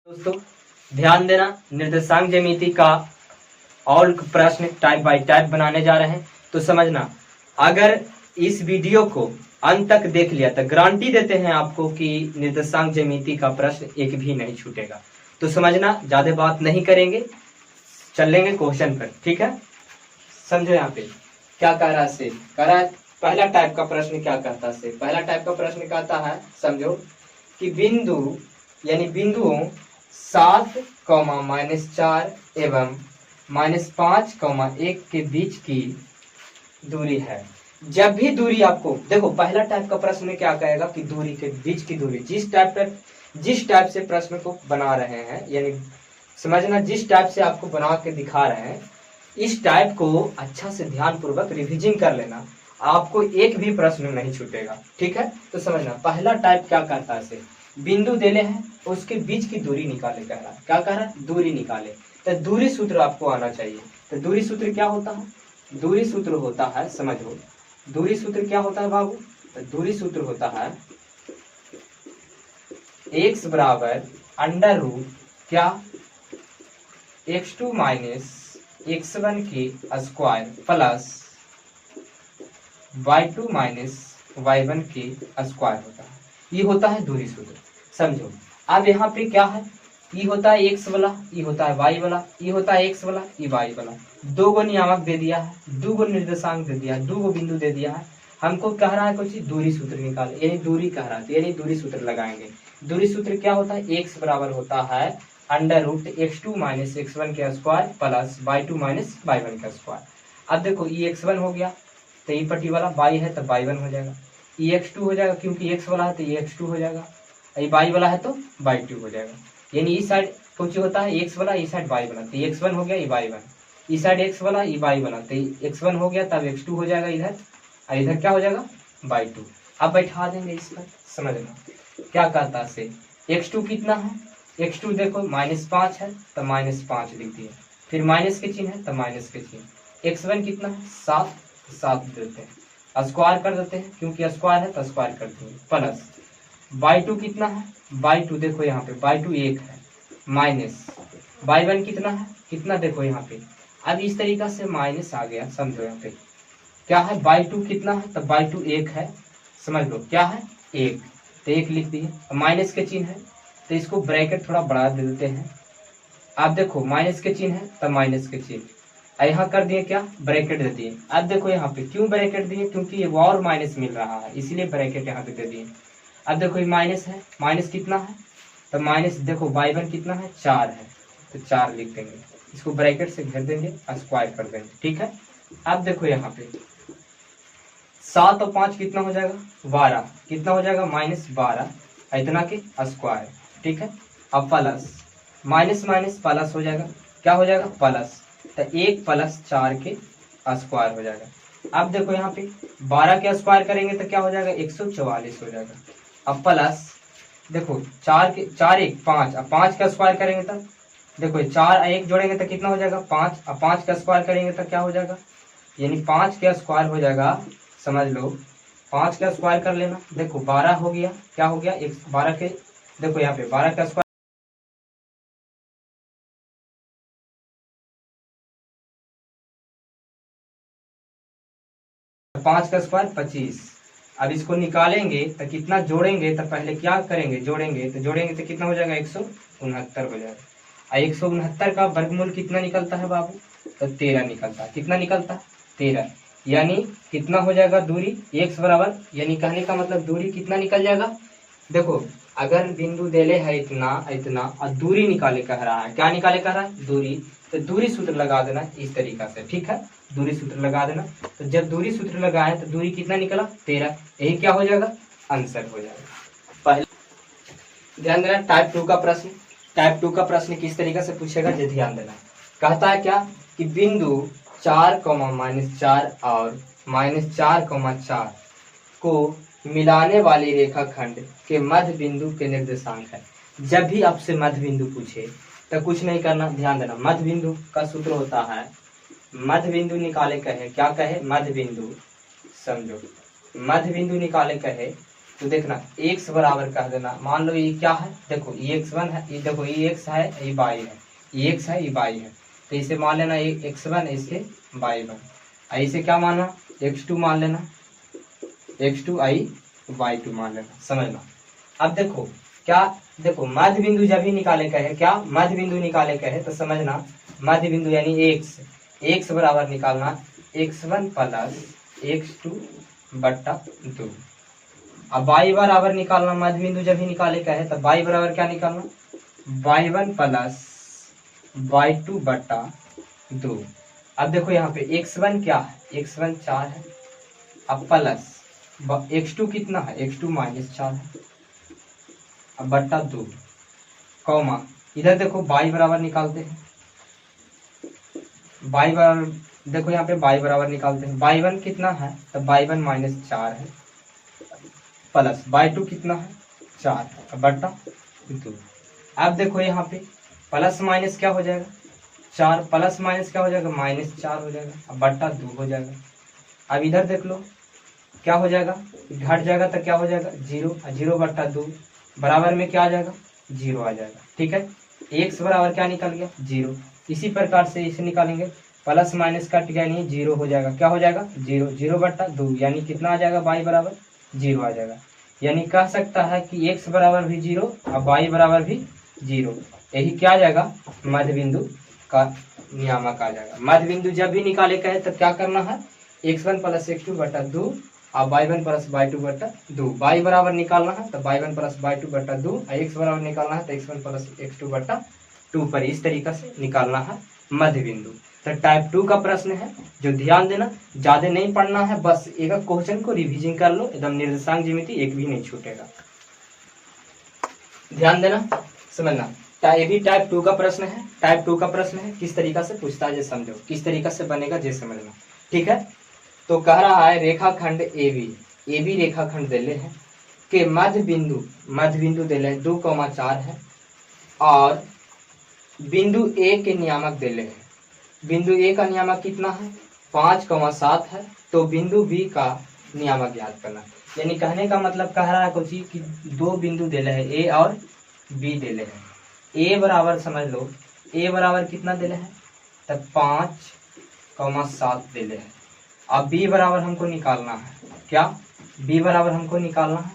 दोस्तों ध्यान देना, निर्देशांक ज्यामिति का और प्रश्न टाइप बाय टाइप बनाने जा रहे हैं। तो समझना, अगर इस वीडियो को अंत तक देख लिया तो गारंटी देते हैं आपको कि निर्देशांक ज्यामिति का प्रश्न एक भी नहीं छूटेगा। तो समझना, ज्यादा बात नहीं करेंगे, चलेंगे क्वेश्चन पर। ठीक है, समझो यहाँ पे क्या कह रहा है से कह रहा है। पहला टाइप का प्रश्न क्या कहता है से पहला टाइप का प्रश्न कहता है, समझो कि बिंदु यानी बिंदुओं 7, -4 एवं -5, 1 के बीच की दूरी है। जब भी दूरी आपको देखो, पहला टाइप का प्रश्न में क्या कहेगा कि दूरी के बीच की दूरी, जिस टाइप से प्रश्न को बना रहे हैं, यानी समझना, जिस टाइप से आपको बना के दिखा रहे हैं, इस टाइप को अच्छा से ध्यान पूर्वक रिविजन कर लेना, आपको एक भी प्रश्न नहीं छूटेगा। ठीक है, तो समझना, पहला टाइप क्या कहता है, बिंदु देने हैं, उसके बीच की दूरी निकाले कह रहा है। क्या कह रहा है? दूरी निकाले। तो दूरी सूत्र आपको आना चाहिए। तो दूरी सूत्र क्या होता है? दूरी सूत्र होता है, समझो, दूरी सूत्र क्या होता है बाबू? तो दूरी सूत्र होता है x बराबर अंडर रूट क्या, x2 - x1 के स्क्वायर प्लस y2 - y1 के स्क्वायर होता है। ये होता है दूरी सूत्र, समझो। अब यहाँ पे क्या है, ये होता है x वाला, ये होता है y वाला, ये होता है x वाला, ये y वाला। दो गो नियामक दे दिया है, दो गो निर्देशांक दे दिया है, दो गो बिंदु दे दिया है। हमको कह रहा है कुछ दूरी सूत्र निकाले, यानी दूरी कह रहा है, यानी दूरी सूत्र लगाएंगे। दूरी सूत्र क्या होता है? x बराबर होता है अंडर रूट x2 - x1 के स्क्वायर प्लस y2 - y1 का स्क्वायर। अब देखो, ये x1 हो गया तो ये पट्टी वाला y है तो y1 हो जाएगा, ये x2 हो जाएगा क्योंकि x वाला है तो ये x2 हो जाएगा, ये y वाला है तो y2 हो जाएगा। यानी इस साइड कुछ होता है x वाला, इस साइड y वाला, तो ये x1 हो गया, ये y1, इस साइड x वाला, ये y वाला, तो x1 हो गया, तब x2 हो जाएगा इधर, और इधर क्या हो जाएगा? y2। अब बैठा देंगे इस पर, समझना क्या कहता है से। x2 कितना है? x2 देखो -5 है तो -5 लिख दिए, फिर माइनस के चिन्ह है तो माइनस के चिन्ह। x1 कितना है? 7 देते हैं, स्क्वायर कर देते हैं क्योंकि स्क्वायर है तो स्क्वायर करते हैं, प्लस y2 कितना है? y2 देखो यहाँ पे y2 1 है, माइनस y1 कितना है? कितना देखो यहाँ पे। अब इस तरीका से माइनस आ गया, समझो यहाँ पे क्या है, y2 कितना है? तो y2 1 है, समझ लो क्या है, 1, तो 1 लिख दिए, माइनस के चिन्ह है तो इसको ब्रैकेट थोड़ा बढ़ा दे देते हैं। आप देखो माइनस के चिन्ह है तो माइनस के चिन्ह, यहाँ कर दिए क्या, ब्रैकेट दे दिए। अब देखो यहाँ पे क्यों ब्रैकेट दिए, क्योंकि ये और माइनस मिल रहा है, इसीलिए ब्रैकेट यहाँ पे दे दिए। अब देखो ये माइनस है, माइनस कितना है? तो माइनस देखो y1 कितना है? 4 है, तो 4 लिख देंगे, इसको ब्रैकेट से घेर देंगे, स्क्वायर कर देंगे। ठीक है, अब देखो यहाँ पे 7 और 5 कितना हो जाएगा? 12, कितना हो जाएगा? -12, इतना के स्क्वायर। ठीक है, अब प्लस माइनस माइनस प्लस हो जाएगा, क्या हो जाएगा? प्लस, तो 1 + 4 के स्क्वायर हो जाएगा। अब देखो यहाँ पे 12 के स्क्वायर करेंगे तो क्या हो जाएगा? 144 हो जाएगा। अब प्लस देखो 4 1 5, अब 5 का स्क्वायर करेंगे तब देखो 4 और 1 जोड़ेंगे तो कितना हो जाएगा? 5, अब 5 का स्क्वायर करेंगे तो क्या हो जाएगा? यानी 5 का स्क्वायर हो जाएगा, समझ लो 5 का स्क्वायर कर लेना। देखो 12 हो गया, क्या हो गया? 12 के देखो यहाँ पे 12 का स्क्वायर 5 का स्क्वायर 25। अब इसको निकालेंगे तो कितना जोड़ेंगे, तो पहले क्या करेंगे, जोड़ेंगे तो कितना हो जाएगा? 169 हो जाएगा। और 169 का वर्गमूल कितना निकलता है बाबू? तो 13 निकलता है। कितना निकलता है? 13। यानी कितना हो जाएगा दूरी? x बराबर, यानी कहने का मतलब दूरी कितना निकल जाएगा? देखो अगर बिंदु देले है इतना और दूरी निकाले कह रहा है, क्या निकाले कह रहा है? दूरी। तो दूरी सूत्र लगा देना इस तरीका से। ठीक है, दूरी सूत्र लगा देना। तो जब दूरी सूत्र लगाए तो दूरी कितना निकला? 13। यही क्या हो जाएगा? आंसर हो जाएगा। पहले ध्यान देना, टाइप 2 का प्रश्न, टाइप 2 का प्रश्न किस तरीके से पूछेगा ये ध्यान देना। कहता है क्या कि बिंदु 4, -4 और -4, 4 को मिलाने वाली रेखाखंड के मध्य बिंदु के निर्देशांक है। जब भी आपसे मध्य बिंदु पूछे तो कुछ नहीं करना, ध्यान देना। मध्य बिंदु का सूत्र होता है, मध्य बिंदु निकाले कहे, क्या कहे? मध्य बिंदु, समझो मध्य बिंदु निकाले कहे तो देखना x बराबर कह देना, मान लो ये क्या है, देखो ये x1 है, ये देखो ये x है, ये y है, ये x है, ये y है, तो इसे मान लेना ये x1, इसे y1, इसे क्या मानना x2 मान लेना, x2 y2 मान लेना, समझना। अब देखो क्या, देखो मध्य बिंदु जब भी निकाले कहे, क्या मध्य बिंदु निकाले कहे तो समझना मध्य बिंदु यानी x बराबर निकालना x1 प्लस x2 बट्टा 2। अब y बराबर निकालना मध्य बिंदु जब भी निकाले कहे तो y बराबर क्या निकालना y1 प्लस y2 बट्टा 2। अब देखो यहाँ पे x1 क्या है, x1 4 है, अब प्लस x2 कितना है, x2 -4 है, अब बट्टा 2 कौमा इधर देखो y बराबर निकालते हैं, y बराबर देखो यहाँ पे y बराबर निकालते हैं, y1 कितना है तो y1 -4 है, प्लस y2 कितना है 4 है, अब बट्टा 2। अब देखो यहाँ पे प्लस माइनस क्या हो जाएगा 4, प्लस माइनस क्या हो जाएगा -4 हो जाएगा, अब बट्टा 2 हो जाएगा। अब इधर देख लो क्या हो जाएगा, घट जाएगा तो क्या हो जाएगा 0, 0 बट्टा 2 बराबर में क्या आ जाएगा 0 आ जाएगा, ठीक है। x बराबर क्या निकल गया 0। इसी प्रकार से इसे निकालेंगे, प्लस माइनस कट गया नहीं 0 हो जाएगा, क्या हो जाएगा 0, 0 बट्टा 2 यानी कितना आ जाएगा y बराबर 0 आ जाएगा। यानी कह सकता है कि x बराबर भी 0 और y बराबर भी 0, यही क्या आ जाएगा मध्य बिंदु का नियामक आ जाएगा। मध्य बिंदु जब भी निकाले कहे तो क्या करना है x1 प्लस x2 बट्टा 2 और y1 प्लस y2 बट्टा 2। y बराबर निकालना है तो y1 प्लस y2 बट्टा 2 और x बराबर निकालना है तो x1 प्लस x2 बट्टा 2 पर इस तरीके से निकालना है मध्य बिंदु। तो टाइप 2 का प्रश्न है जो ध्यान देना, ज्यादा नहीं पढ़ना है, बस एक क्वेश्चन को रिवीजन कर लो, एकदम निर्देशांक ज्यामिति एक भी नहीं छूटेगा, ध्यान देना समझना। ये भी टाइप 2 का प्रश्न है, टाइप 2 का प्रश्न है किस तरीका से पूछता है ये समझो, किस तरीका से बनेगा ये समझना, ठीक है। तो कह रहा है रेखाखंड AB रेखाखंड दिले है के मध्य बिंदु दिले है 2,4 है और बिंदु A के नियामक दिले है, बिंदु A का नियामक कितना है 5,7 है, तो बिंदु B का नियामक याद करना। यानी कहने का मतलब कह रहा है कुछ कि दो बिंदु दिले है A और B दिले है। A बराबर समझ लो, A बराबर कितना दिले है तब 5,7 दिले है। अब B बराबर हमको निकालना है, क्या B बराबर हमको निकालना है,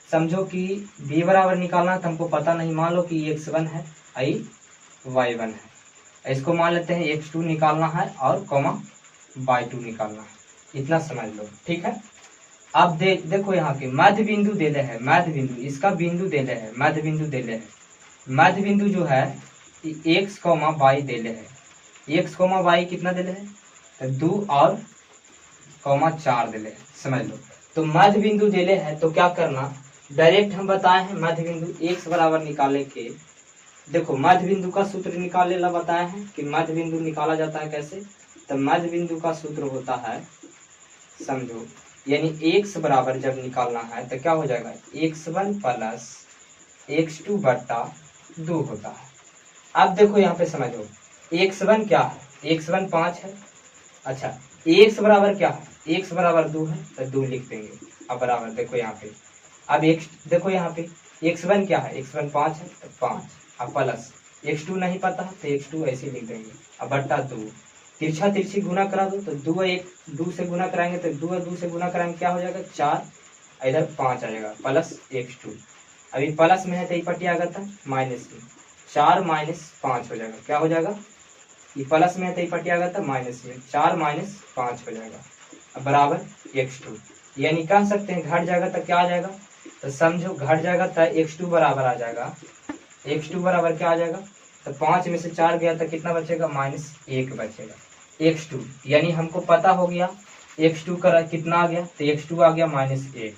समझो कि B बराबर निकालना है तो हमको पता नहीं, मान लो कि x1 है आई y1 है, इसको मान लेते हैं x2 निकालना है और कॉमा y2 निकालना है, इतना समझ लो, ठीक है। अब देखो यहाँ के मध्य बिंदु देले है, मध्य बिंदु इसका बिंदु देले है, मध्य बिंदु देले है, मध्य बिंदु जो है x, y देले है, x, y कितना देले है तो 2 और 4 देले है, समझ लो। तो मध्य बिंदु देले है तो क्या करना, डायरेक्ट हम बताए हैं मध्य बिंदु x बराबर निकाले के, देखो मध्य बिंदु का सूत्र निकालने ला बताया है कि मध्य बिंदु निकाला जाता है कैसे, तो मध्य बिंदु का सूत्र होता है समझो, यानी x बराबर जब निकालना है तो क्या हो जाएगा x1 प्लस x2 बट्टा 2 होता है। अब देखो यहाँ पे समझो x1 क्या है, x1 5 है, अच्छा x बराबर क्या है, x बराबर 2 है तो 2 लिख देंगे, अब बराबर देखो यहाँ पे, अब x देखो यहाँ पे x1 क्या है, x1 5 है तो 5, अब प्लस x2 नहीं पता है तो x2 ऐसे लिख देंगे, अब बट्टा 2, तिरछा तिरछी गुना करा दो तो 2 से गुना कराएंगे तो 2 से गुना कराएंगे क्या हो जाएगा 4, इधर 5 आ जाएगा प्लस x2, अभी प्लस में है तो ये पट्टी आ गया था माइनस में, 4 - 5 हो जाएगा, क्या हो जाएगा ये प्लस में है तो ये पट्टी आ गया था माइनस में, 4 - 5 हो जाएगा, अब बराबर x2, यानी कह सकते हैं घट जाएगा तो क्या आ जाएगा, तो समझो घट जाएगा तो x2 बराबर आ जाएगा, x2 बराबर क्या आ जाएगा तो 5 में से 4 गया तो कितना बचेगा -1 बचेगा x2, यानी हमको पता हो गया x2 का कितना आ गया तो x2 आ गया -1।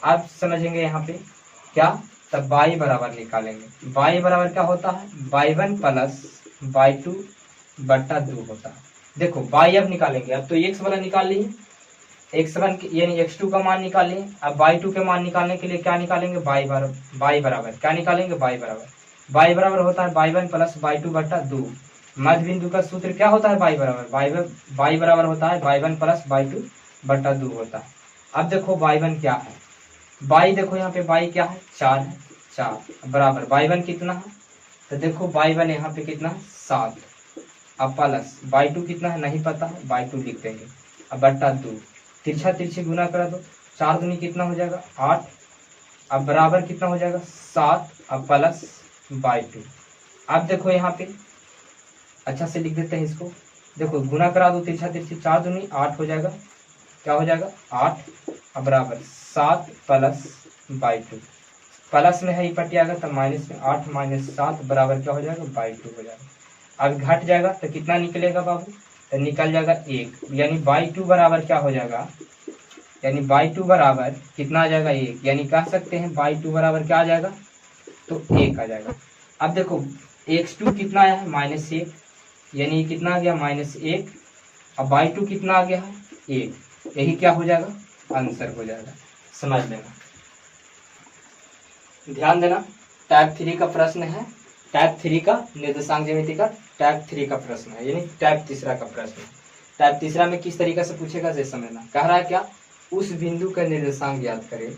अब समझेंगे यहाँ पे क्या, तब y बराबर निकालेंगे, y बराबर क्या होता है y1 प्लस y2 बट्टा 2 होता है। देखो y अब निकालेंगे, अब तो x वाला निकाल लिए, x1 यानी x2 का मान निकाल लिए, अब y2 के मान निकालने के लिए क्या निकालेंगे y बराबर क्या निकालेंगे y बराबर होता है y1 प्लस y2 बट्टा 2। मध्य बिंदु का सूत्र क्या होता है y बराबर होता है y1 प्लस y2 बट्टा 2 होता है। अब देखो y1 क्या है, y देखो यहाँ पे y क्या है 4 है, 4 बराबर y1 कितना है, तो देखो y1 यहाँ पे कितना है 7, अब प्लस y2 कितना है नहीं पता है, y2 लिख देंगे, अब बट्टा 2, तिरछा तिरछी गुना करा दो, 4 दूनी कितना हो जाएगा 8, अब बराबर कितना हो जाएगा 7, अब प्लस y2। अब देखो यहाँ पे अच्छा से लिख देते हैं इसको, देखो गुना करा दो तिरछा तिरछी, 4 दूनी 8 हो जाएगा, क्या हो जाएगा 8, अब बराबर 7 प्लस y2, प्लस में है ये पट्टी आएगा तो माइनस में 8 माइनस 7 बराबर क्या हो जाएगा y2 हो जाएगा। अब घट जाएगा तो कितना निकलेगा बाबू, तो निकल जाएगा 1, यानी y2 बराबर क्या हो जाएगा, यानी y2 बराबर कितना आ जाएगा 1, यानी कह सकते हैं y2 बराबर क्या आ जाएगा, तो 1 आ जाएगा। अब देखो x2 कितना आया है -1, यानी कितना आ गया -1, अब y2 कितना आ गया है 1, यही क्या हो जाएगा आंसर हो जाएगा, समझ लेना, ध्यान देना। टाइप 3 का प्रश्न है, टाइप 3 का निर्देशांक ज्यामिति का टाइप 3 का प्रश्न है, यानी टाइप 3 का प्रश्न है। टाइप 3 में किस तरीके से पूछेगा ये समझना। कह रहा है क्या, उस बिंदु का निर्देशांक ज्ञात करें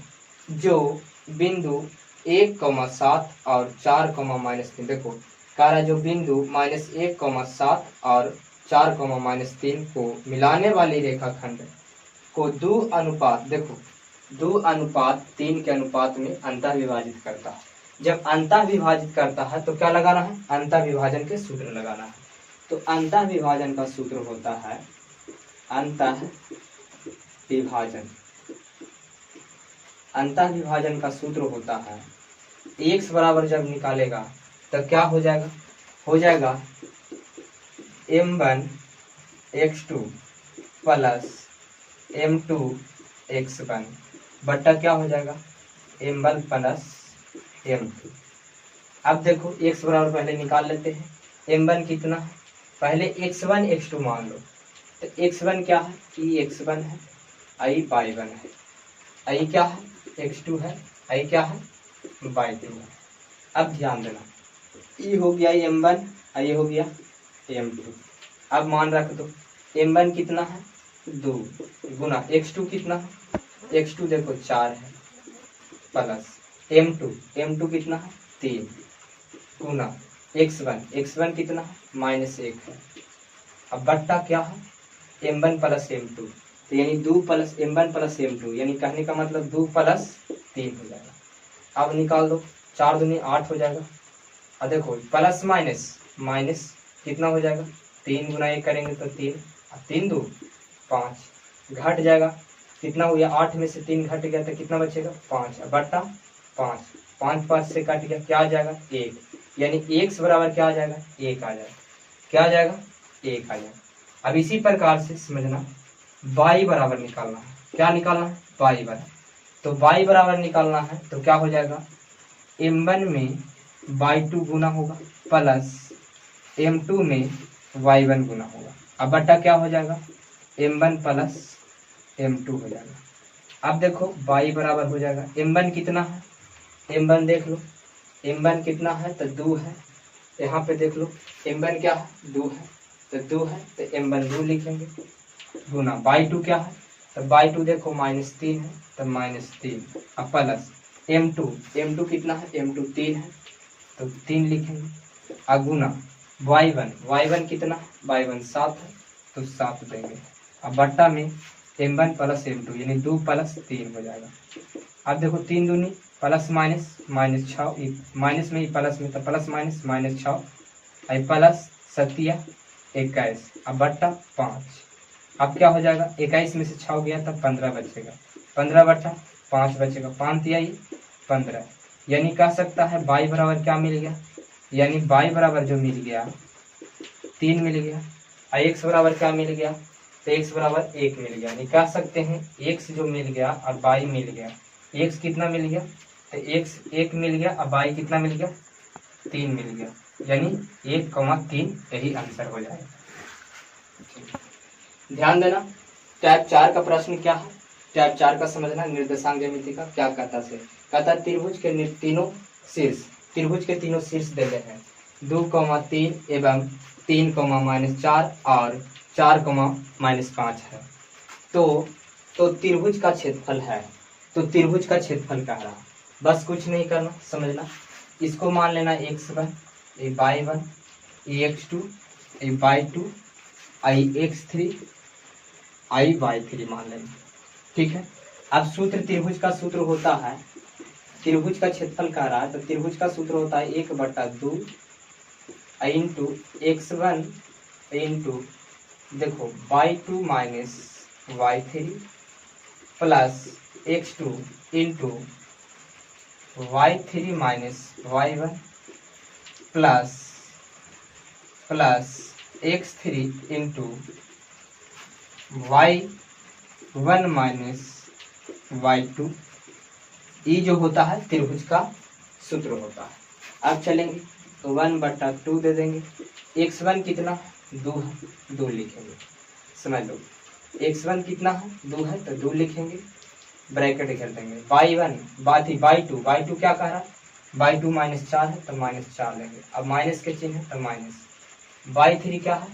जो बिंदु 1,7 और 4,-3, देखो कह रहा है जो बिंदु -1,7 और 4,-3 को मिलाने वाली रेखाखंड को 2 अनुपात, देखो 2:3 के अनुपात में अंतः विभाजित करता है। जब अंतः विभाजित करता है तो क्या लगाना है, अंतः विभाजन के सूत्र लगाना है। तो अंतः विभाजन का सूत्र होता है अंतः विभाजन, अंतः विभाजन का सूत्र होता है x बराबर जब निकालेगा तो क्या हो जाएगा, हो जाएगा m1 x2 plus m2 x1 बट्टा क्या हो जाएगा m1 प्लस m2। अब देखो x बराबर पहले निकाल लेते हैं, m1 कितना है, पहले x1 x2 मान लो, तो x1 क्या है, ई x1 है, आई y1 है, आई क्या है x2 है, आई क्या है y2 है। अब ध्यान देना, ई हो गया m1, आई हो गया m2। अब मान रख दो m1 कितना है 2 गुना x2 कितना है, x2 देखो 4 है, प्लस m2 कितना है 3 गुना x1 कितना है -1 है। अब बट्टा क्या है m1 प्लस m2, तो यानी 2 प्लस m1 प्लस m2, यानी कहने का मतलब 2 प्लस 3 हो जाएगा। अब निकाल दो, 4 दूनी 8 हो जाएगा, अब देखो प्लस माइनस कितना हो जाएगा, 3 गुना 1 करेंगे तो 3, 3 2 5, घट जाएगा कितना हो गया, 8 में से 3 घट गया तो कितना बचेगा 5, बट्टा 5 5 से कट गया, क्या आ जाएगा 1, यानी x बराबर क्या आ जाएगा 1 आ जाएगा, क्या आ जाएगा 1 आ जाएगा। अब इसी प्रकार से समझना y बराबर निकालना है, क्या निकालना है y बराबर, तो y बराबर निकालना है तो क्या हो जाएगा m1 में y2 गुना होगा प्लस m2 में y1 गुना होगा, अब बट्टा क्या हो जाएगा m1 प्लस m2 हो जाएगा। अब देखो y बराबर हो जाएगा m1 कितना है, m1 देख लो m1 कितना है तो 2 है, यहाँ पे देख लो m1 क्या है 2 है, तो 2 है तो m1 2 लिखेंगे गुना y2 क्या है, तो y2 देखो -3 है तो -3, अब प्लस m2 कितना है m2 3 है तो 3 लिखेंगे, अब गुना y1 कितना है, y1 7 है तो 7 देंगे, अब बट्टा में m1 प्लस m2 यानी 2 प्लस 3 हो जाएगा। अब देखो 3 दूनी प्लस -6, माइनस में ही प्लस में तो प्लस -6, आई प्लस 7 21, अब बट्टा 5, अब क्या हो जाएगा 21 में से 6 गया तब 15 बचेगा, 15 बट्टा 5 बचेगा, 5 आई 15, यानी कह सकता है y बराबर क्या मिल गया, यानी y बराबर जो मिल गया 3 मिल गया, x बराबर क्या मिल गया, तो x बराबर 1 मिल गया, यानी कह सकते हैं x जो मिल गया और y मिल गया, x कितना मिल गया तो x 1 मिल गया, अब y कितना मिल गया 3 मिल गया, यानी 1,3 यही आंसर हो जाएगा। ध्यान देना, टाइप 4 का प्रश्न क्या है, टाइप 4 का समझना निर्देशांक ज्यामिति का क्या कहता है, कहता त्रिभुज के तीनों शीर्ष, त्रिभुज के तीनों शीर्ष दे रहे हैं 2,3 एवं 3,-4 और 4,-5 है, तो त्रिभुज का क्षेत्रफल है तो त्रिभुज का क्षेत्रफल कह रहा। बस कुछ नहीं करना, समझना। इसको मान लेना x1, ये y1, ये x2, ये y2, आई x3, आई y3 मान लेना। ठीक है। अब सूत्र त्रिभुज का सूत्र होता है, त्रिभुज का क्षेत्रफल कह रहा है तो त्रिभुज का सूत्र होता है 1/2 इंटू x1 इंटू देखो y2 minus y3 plus x2 into y3 minus y1 plus x3 into y1 minus y2। ये जो होता है त्रिभुज का सूत्र होता है। अब चलेंगे तो 1/2 दे देंगे। x1 कितना, 2 है, 2 लिखेंगे, समझ लो। x1 कितना है, 2 है तो 2 लिखेंगे, ब्रैकेट कर देंगे। y2 क्या कह रहा है, y2 -4 है तो -4 लेंगे। अब माइनस के चिन्ह है तो माइनस। y3 क्या है,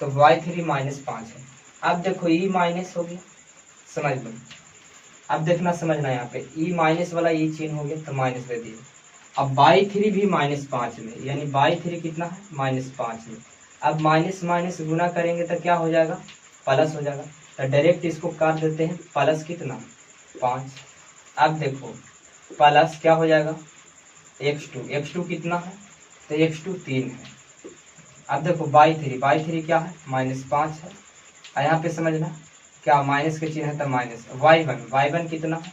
तो y3 -5 है। अब देखो ये माइनस हो गया, समझ लो। अब देखना समझना, यहाँ पे ई माइनस वाला ये चिन्ह हो गया तो माइनस दे दिए। अब y3 भी -5 में, यानी y3 कितना है, -5 में। अब माइनस माइनस गुना करेंगे तो क्या हो जाएगा, प्लस हो जाएगा। तो डायरेक्ट इसको काट देते हैं, प्लस कितना, 5। अब देखो प्लस क्या हो जाएगा, x2 कितना है, तो x2 3 है। अब देखो y3 क्या है, -5 है। और यहाँ पे समझना क्या, माइनस के चिन्ह है तो माइनस। y1 कितना है,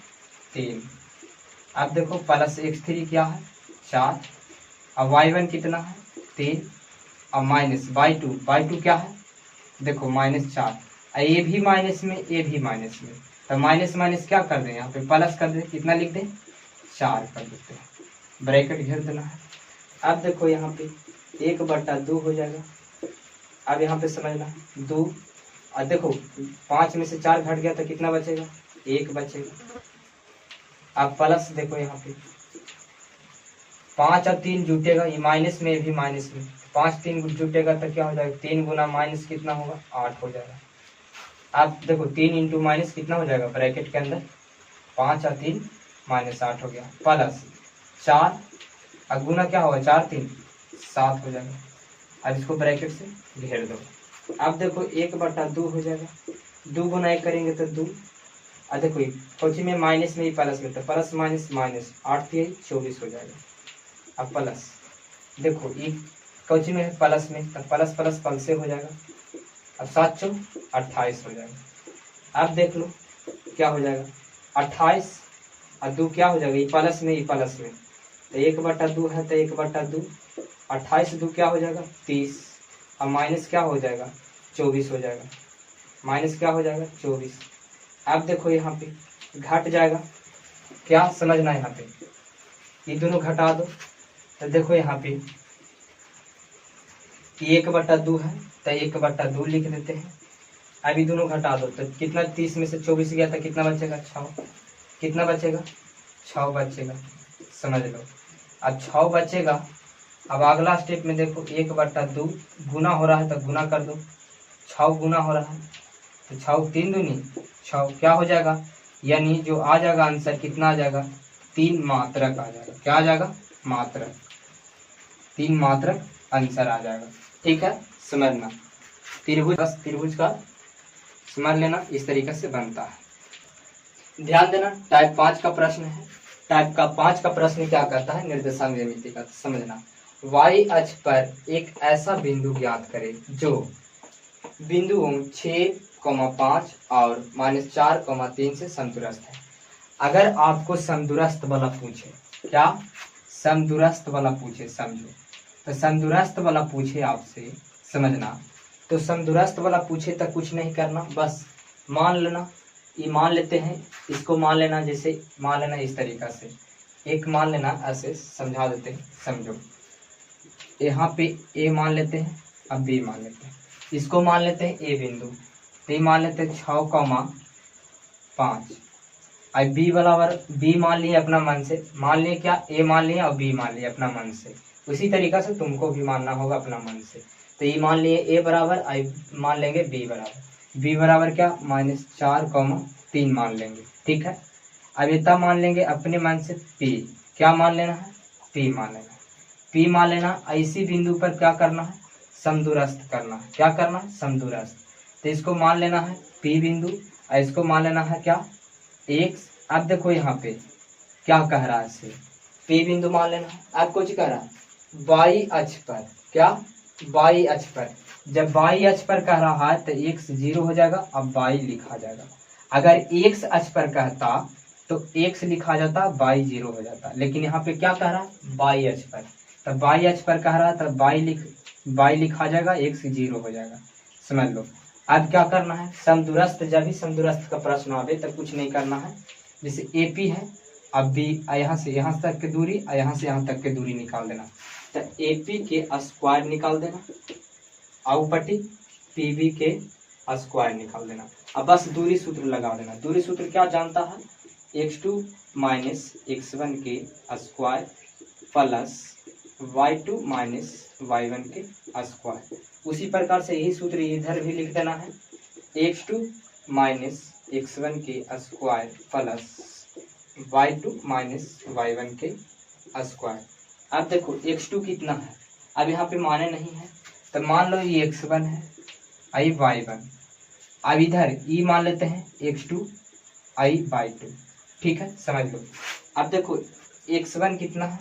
3। अब देखो प्लस x3 क्या है, 4। अब y1 कितना है, 3। अब माइनस y2 क्या है, देखो -4। ये भी माइनस में, ये भी माइनस में, तो माइनस माइनस क्या कर दें, यहाँ पे प्लस कर दें। कितना लिख दें, 4 कर देते हैं, ब्रैकेट घेर देना है। अब देखो यहाँ पे 1/2 हो जाएगा। अब यहाँ पे समझना 2, और देखो 5 में से 4 घट गया तो कितना बचेगा, 1 बचेगा। अब प्लस देखो यहाँ पे 5 और 3 जुटेगा, ये माइनस में, ये भी माइनस में। 5 3 जुटेगा तो क्या हो जाएगा, 3 गुना माइनस कितना होगा, 8 हो जाएगा। अब देखो 3 इंटू माइनस कितना हो जाएगा, ब्रैकेट के अंदर 5 और 3 -8 हो गया, प्लस 4 और गुना क्या होगा, 4 3 7 हो जाएगा। अब इसको ब्रैकेट से घेर दो। अब देखो 1/2 हो जाएगा, 2 गुना 1 करेंगे तो 2। और देखो कोची में माइनस में ही प्लस में, तो प्लस माइनस माइनस, 8 3 24 हो जाएगा। अब प्लस देखो ये कोची में है प्लस में, तो प्लस प्लस प्लस से हो जाएगा। अब 7 4 28 हो जाएगा। अब देख लो क्या हो जाएगा, 28 और 2 क्या हो जाएगा, ये प्लस में, ये प्लस में, तो 1/2 है तो 1/2, 28 2 क्या हो जाएगा, 30। अब माइनस क्या हो जाएगा, 24 हो जाएगा, माइनस क्या हो जाएगा, 24। अब देखो यहाँ पे घट जाएगा, क्या समझना, यहाँ पे ये दोनों घटा दो। तो देखो यहाँ पे 1/2 है तो 1/2 लिख देते हैं। अब ये दोनों घटा दो तो कितना, 30 में से 24 गया तो कितना बचेगा, 6। कितना बचेगा, 6 बचेगा, समझ लो। अब 6 बचेगा। अब अगला स्टेप में देखो 1/2 गुना हो रहा है तो गुना कर दो, 6 गुना हो रहा है तो 6 3 दूनी 6 क्या हो जाएगा, यानी जो आ जाएगा आंसर कितना आ जाएगा, 3 मात्रक आ जाएगा। क्या आ जाएगा, मात्रक, 3 मात्रक आंसर आ जाएगा। ठीक है, समझना। त्रिभुज का समझ लेना, इस तरीके से बनता है। ध्यान देना, टाइप 5 का प्रश्न है। टाइप का 5 का प्रश्न क्या कहता है, निर्देशांक ज्यामिति का। समझना, y अक्ष पर एक ऐसा बिंदु ज्ञात करें जो बिंदुओं 6, 5 और -4, 3 से समदूरस्थ है। अगर आपको समदूरस्थ वाला पूछे, क्या समदूरस्थ वाला पूछे, समझो तो समदूरस्थ वाला पूछे आपसे, समझना तो समदूरस्थ वाला पूछे तो कुछ नहीं करना, बस मान लेना। ये मान लेते हैं, इसको मान लेना, जैसे मान लेना इस तरीका से, एक मान लेना, ऐसे समझा देते हैं, समझो। यहाँ पे ए मान लेते हैं, अब बी मान लेते हैं, इसको मान लेते हैं ए बिंदु, तो ये मान लेते हैं 6, 5। अब बी बराबर, बी मान लिए अपना मन से, मान लिए क्या, ए मान लिए और बी मान लिए अपना मन से। उसी तरीका से तुमको भी मानना होगा अपना मन से। तो ये मान लिए ए बराबर, आई मान लेंगे बी बराबर, बी बराबर क्या, -4, 3 मान लेंगे। ठीक है, अब इतना मान लेंगे अपने मन से P, क्या मान लेना है, P मान लेना, P मान लेना। ऐसी बिंदु पर क्या करना है, समदूरस्थ करना है, क्या करना है, समदूरस्थ। तो इसको मान लेना है P बिंदु और इसको मान लेना है क्या, X। अब देखो यहाँ पे क्या कह रहा है, इसे P बिंदु मान लेना है। अब कुछ कह रहा है वाई अक्ष पर, क्या, वाई अक्ष पर। जब वाई अक्ष पर कह रहा है तो x 0 हो जाएगा, अब y लिखा जाएगा। अगर x अक्ष पर कहता तो x लिखा जाता, y 0 हो जाता। लेकिन यहाँ पे क्या कह रहा है, y अक्ष पर, तब y अक्ष पर कह रहा है तब y लिखा जाएगा, x 0 हो जाएगा, समझ लो। अब क्या करना है, समदूरस्थ, जब भी समदूरस्थ का प्रश्न आवे तब कुछ नहीं करना है। जैसे AP है, अब भी यहाँ से यहाँ तक की दूरी और यहाँ से यहाँ तक की दूरी निकाल देना, तो AP के स्क्वायर निकाल देना, आउपट्टी PB के स्क्वायर निकाल देना। अब बस दूरी सूत्र लगा देना। दूरी सूत्र क्या जानता है, x2 माइनस x1 के square plus y2 minus y1 के स्क्वायर। उसी प्रकार से यही सूत्र इधर भी लिख देना है, x2 माइनस x1 के square plus y2 minus y1 के स्क्वायर। अब देखो x2 कितना है, अब यहाँ पे माने नहीं है तो मान लो ये x1 है, आई y1। अब इधर ई मान लेते हैं x2 आई y2, ठीक है, समझ लो। अब देखो x1 कितना है,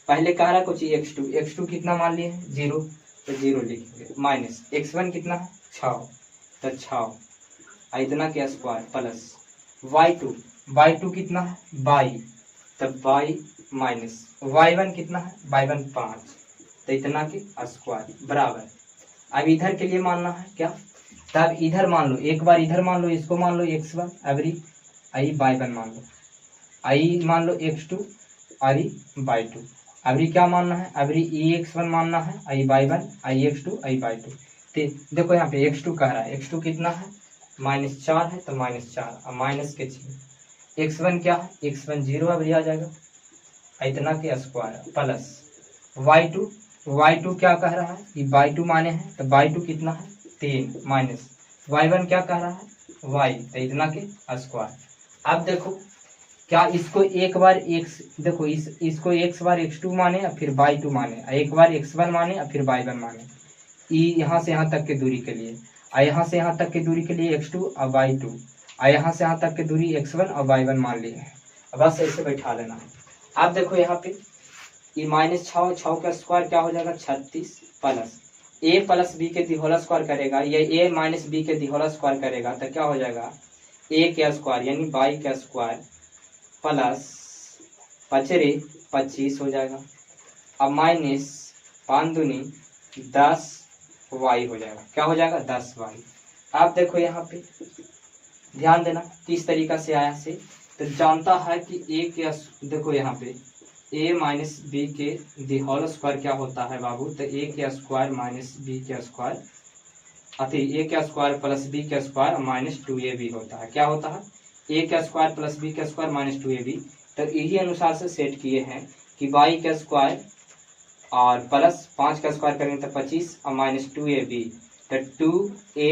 पहले कह रहा कुछ x2 कितना मान लिए 0, तो 0 लिखेंगे, माइनस x1 कितना है 6, तो 6 इतना के स्क्वायर प्लस y2 कितना है y, तब y माइनस y1 कितना है, y1 5, तो इतना के स्क्वायर बराबर। अब इधर के लिए मानना है क्या, तब इधर मान लो, एक बार इधर मान लो, इसको मान लो x1, अबरी आई y1 मान लो, आई मान लो x2 और y2। अबरी क्या मानना है, अबरी x1 मानना है, आई y1 आई x2 आई y2। देखो यहाँ पे x2 कह रहा है, x2 कितना है -4 है, तो -4 और माइनस के 6। x1 क्या है, x1 0, अबरी आ जाएगा इतना के स्क्वायर प्लस y2 क्या कह रहा है, ये y2 माने हैं, तो y2 कितना है 3, माइनस y1 क्या कह रहा है y, तो इतना के स्क्वायर। अब देखो क्या इसको एक बार x, देखो इसको x बार x2 माने और फिर y2 माने, एक बार x1 माने और फिर y1 माने, यहाँ से यहाँ तक की दूरी के लिए, और यहाँ से यहाँ तक की दूरी के लिए x2 और y2, और यहाँ से यहाँ तक की दूरी x1 और y1 मान लिए हैं। बस ऐसे बैठा लेना है। अब देखो यहाँ पे ये -6 का स्क्वायर क्या हो जाएगा 36, प्लस a प्लस बी के होल स्क्वायर करेगा, ये a माइनस बी के होल स्क्वायर करेगा, तो क्या हो जाएगा a के स्क्वायर यानी y के स्क्वायर प्लस 25 हो जाएगा, अब माइनस 5 दूनी 10 y हो जाएगा, क्या हो जाएगा 10 y। आप देखो यहाँ पे ध्यान देना किस तरीका से आया से, तो जानता है कि a के, देखो यहाँ पे a माइनस बी के होल स्क्वायर क्या होता है बाबू, तो a के स्क्वायर माइनस बी के स्क्वायर, a के स्क्वायर प्लस बी के स्क्वायर माइनस 2ab होता है। क्या होता है, a के स्क्वायर प्लस बी के स्क्वायर माइनस 2ab। तो यही अनुसार से सेट किए हैं कि y के स्क्वायर और प्लस 5 का स्क्वायर करेंगे तो 25 और माइनस 2ab, तो 2a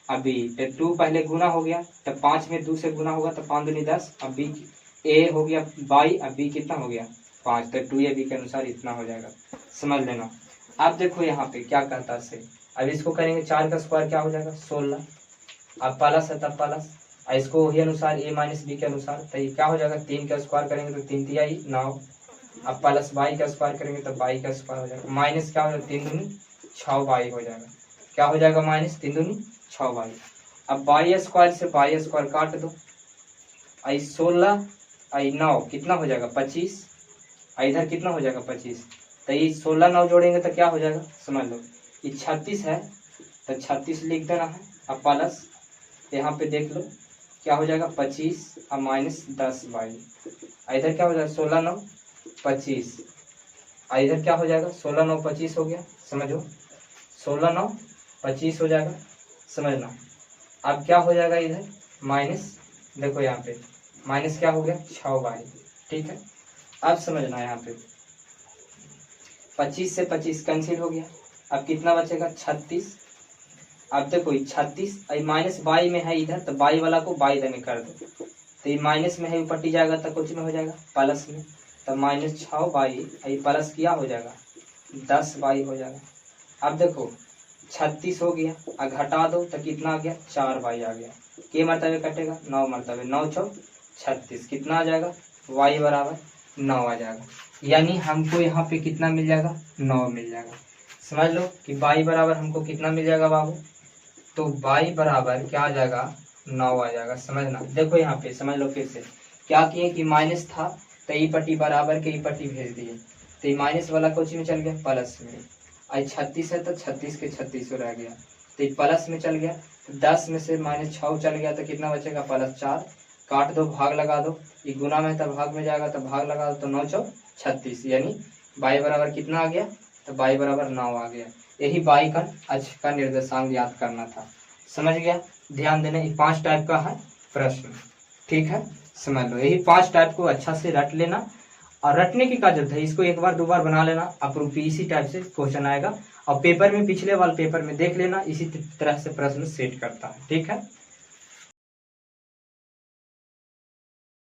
अब b, तो 2 पहले गुना हो गया, तो 5 में 2 से गुना होगा, तो 5 दूनी 10, अब b a हो गया y, अब b कितना हो गया 5, तो 2ab के अनुसार इतना हो जाएगा, समझ लेना। अब देखो यहाँ पे क्या कहता है, अब इसको करेंगे 4 का स्क्वायर क्या हो जाएगा 16, अब प्लस है तब प्लस, इसको वही अनुसार a माइनस बी के अनुसार, तो ये क्या हो जाएगा 3 का स्क्वायर करेंगे तो 3 तिया 9, अब प्लस y का स्क्वायर करेंगे तो y का स्क्वायर हो जाएगा, माइनस क्या हो जाएगा 3 दूनी 6y हो जाएगा, क्या हो जाएगा माइनस 3 दूनी 6y। अब y स्क्वायर से y स्क्वायर काट दो, आई 16 आई 9 कितना हो जाएगा 25, इधर कितना हो जाएगा 25, तो ये 16 9 जोड़ेंगे तो क्या हो जाएगा समझ लो, ये 36 है तो 36 लिख देना है, अब प्लस यहाँ पे देख लो क्या हो जाएगा 25 और माइनस 10y, इधर क्या हो जाएगा 16 9 25, इधर क्या हो जाएगा 16 9 25 हो गया, समझो 16 9 25 हो जाएगा, समझना। अब क्या हो जाएगा इधर माइनस, देखो यहाँ पे माइनस क्या हो गया 6y, ठीक है। अब समझना यहाँ पे 25 से 25 कैंसिल हो गया, अब कितना बचेगा 36। अब देखो 36 माइनस y में है इधर, तो y वाला को y में कर दो, तो ये माइनस में है, ऊपर टी जाएगा तो कुछ में हो जाएगा प्लस में, तो -6y, ये प्लस क्या हो जाएगा 10y हो जाएगा। अब देखो 36 हो गया, और घटा दो तो कितना आ गया 4y आ गया। के मरतबे कटेगा 9 मरतबे, 9 चौक 36, कितना आ जाएगा y बराबर 9 आ जाएगा। यानी हमको यहाँ पे कितना मिल जाएगा 9 मिल जाएगा। समझ लो कि y बराबर हमको कितना मिल जाएगा बाबू, तो y बराबर क्या आ जाएगा 9 आ जाएगा। समझना, देखो यहाँ पे समझ लो फिर से क्या किए कि माइनस था तो ई पट्टी बराबर के ई पट्टी भेज दिए, तो ये माइनस वाला कुछ में चल गया प्लस में, आज 36 है तो 36 के 36 रह गया, तो ये प्लस में चल गया, तो 10 में से -6 चल गया तो कितना बचेगा +4, काट दो भाग लगा दो, ये गुना में तो भाग में जाएगा तो भाग लगा दो, तो 9 चौक 36, यानी y बराबर कितना आ गया, तो y बराबर 9 आ गया। यही y का अक्ष का निर्देशांक याद करना था। समझ गया, ध्यान देना, ये 5 टाइप का है प्रश्न, ठीक है, समझ लो। यही 5 टाइप को अच्छा से रट लेना, और रटने की क्या जरूरत है, इसको एक बार 2 बार बना लेना, अप्रूव इसी टाइप से क्वेश्चन आएगा, और पेपर में पिछले वाले पेपर में देख लेना, इसी तरह से प्रश्न सेट करता है, ठीक है।